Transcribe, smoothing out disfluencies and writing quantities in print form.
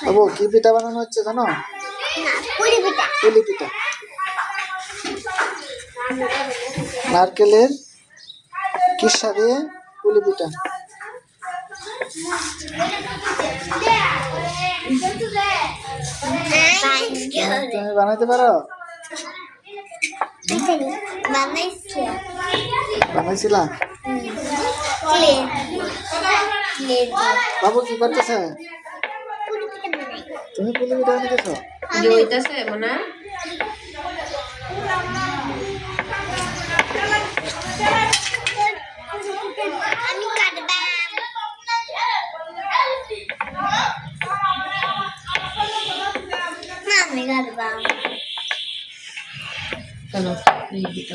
বাবু কি পিঠা বানানো হচ্ছে জানো? পুলি পিঠা। নারকেলের কিসা দিয়ে পুলি পিঠা। তুমি বানাইতে পারো? বানাইছিলা? বাবু কি করতেছে? তুমি পুলি পিঠা বানাইতেছো? Kalau di kita